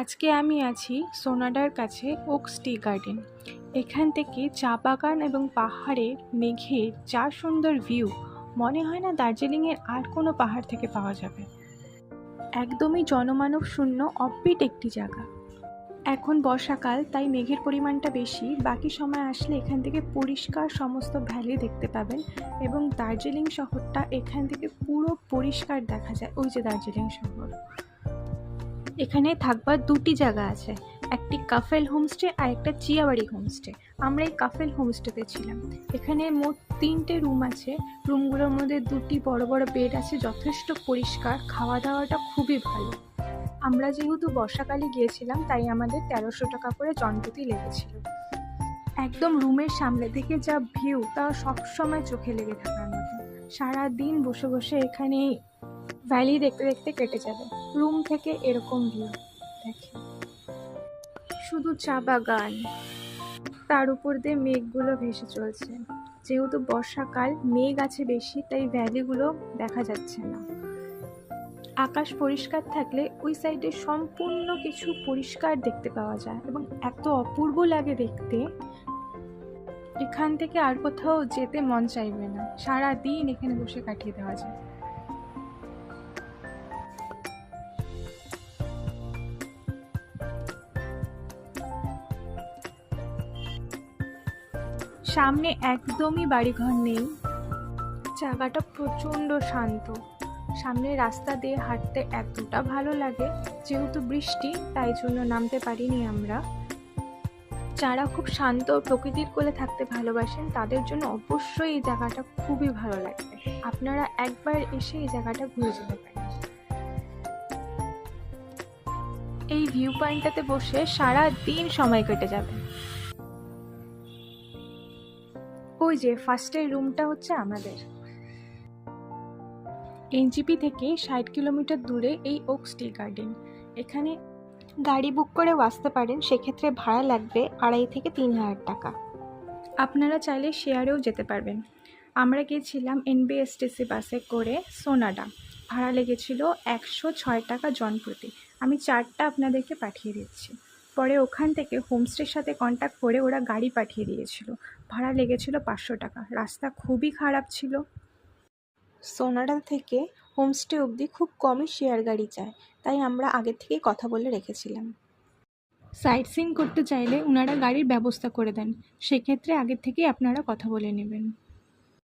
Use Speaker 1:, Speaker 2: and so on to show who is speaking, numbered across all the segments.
Speaker 1: আজকে আমি আছি সোনাডার কাছে ওকস টি গার্ডেন। এখান থেকে চা বাগান এবং পাহাড়ের মেঘের যা সুন্দর ভিউ, মনে হয় না দার্জিলিংয়ের আর কোনো পাহাড় থেকে পাওয়া যাবে। একদমই জনমানব শূন্য অফবিট একটি জায়গা। এখন বর্ষাকাল, তাই মেঘের পরিমাণটা বেশি। বাকি সময় আসলে এখান থেকে পরিষ্কার সমস্ত ভ্যালি দেখতে পাবেন এবং দার্জিলিং শহরটা এখান থেকে পুরো পরিষ্কার দেখা যায়। ওই যে দার্জিলিং শহর। এখানে থাকবার দুটি জায়গা আছে, একটি কাফেল হোমস্টে আর একটা চিয়াবাড়ি হোমস্টে। আমরা এই কাফেল হোমস্টেতে ছিলাম। এখানে মোট 3টে রুম আছে। রুমগুলোর মধ্যে দুটি বড় বড় বেড আছে, যথেষ্ট পরিষ্কার, খাওয়া দাওয়াটা খুবই ভালো। আমরা যেহেতু বর্ষাকালে গিয়েছিলাম, তাই আমাদের 1300 টাকা করে জনপ্রতি লেগেছিল। একদম রুমের সামনে থেকে যা ভিউ, তা সবসময় চোখে লেগে থাকার মতো। সারাদিন বসে বসে এখানে ভ্যালি দেখতে দেখতে কেটে যাবে। রুম থেকে এরকম ভিউ দেখে, শুধু চা বাগান, তার উপর দিয়ে মেঘগুলো ভেসে চলছে। যেহেতু বর্ষাকাল, মেঘ আছে বেশি, তাই ভ্যালিগুলো দেখা যাচ্ছে না। আকাশ পরিষ্কার থাকলে ওই সাইডে সম্পূর্ণ কিছু পরিষ্কার দেখতে পাওয়া যায় এবং এত অপূর্ব লাগে দেখতে। এখান থেকে আর কোথাও যেতে মন চাইবে না, সারাদিন এখানে বসে কাটিয়ে দেওয়া যায়। সামনে একদমই বাড়িঘর নেই, জায়গাটা প্রচণ্ড শান্ত। সামনে রাস্তা দিয়ে হাঁটতে এতটা ভালো লাগে। যেহেতু বৃষ্টি, তাই জন্য নামতে পারিনি আমরা। যারা খুব শান্ত প্রকৃতির কোলে থাকতে ভালোবাসেন, তাদের জন্য অবশ্যই এই জায়গাটা খুবই ভালো লাগবে। আপনারা একবার এসে এই জায়গাটা ঘুরে যেতে পারেন। এই ভিউ পয়েন্টটাতে বসে সারা দিন সময় কেটে যাবে। ওই যে ফার্স্টের রুমটা হচ্ছে আমাদের। এনজিপি থেকে 60 কিলোমিটার দূরে এই ওকস টি গার্ডেন। এখানে গাড়ি বুক করেও আসতে পারেন, সেক্ষেত্রে ভাড়া লাগবে 2500 থেকে 3000 টাকা। আপনারা চাইলে শেয়ারেও যেতে পারবেন। আমরা গিয়েছিলাম এনবিএসটিসি বাসে করে সোনাডা। ভাড়া লেগেছিল 106 টাকা জনপ্রতি। আমি 4টা আপনাদেরকে পাঠিয়ে দিচ্ছি। পরে ওখান থেকে হোমস্টের সাথে কন্ট্যাক্ট করে ওরা গাড়ি পাঠিয়ে দিয়েছিল। ভাড়া লেগেছিল 500 টাকা। রাস্তা খুবই খারাপ ছিল। সোনাডা থেকে হোমস্টে অবধি খুব কমই শেয়ার গাড়ি যায়, তাই আমরা আগে থেকেই কথা বলে রেখেছিলাম। সাইট সিইং করতে চাইলে ওনারা গাড়ির ব্যবস্থা করে দেন, সেক্ষেত্রে আগে থেকেই আপনারা কথা বলে নেবেন।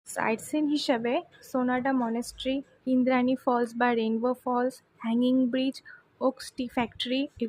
Speaker 1: সাইট সিইং হিসাবে সোনাডা মনেস্ট্রি, ইন্দ্রাণী ফলস বা rainbow falls, hanging bridge, oaks tea factory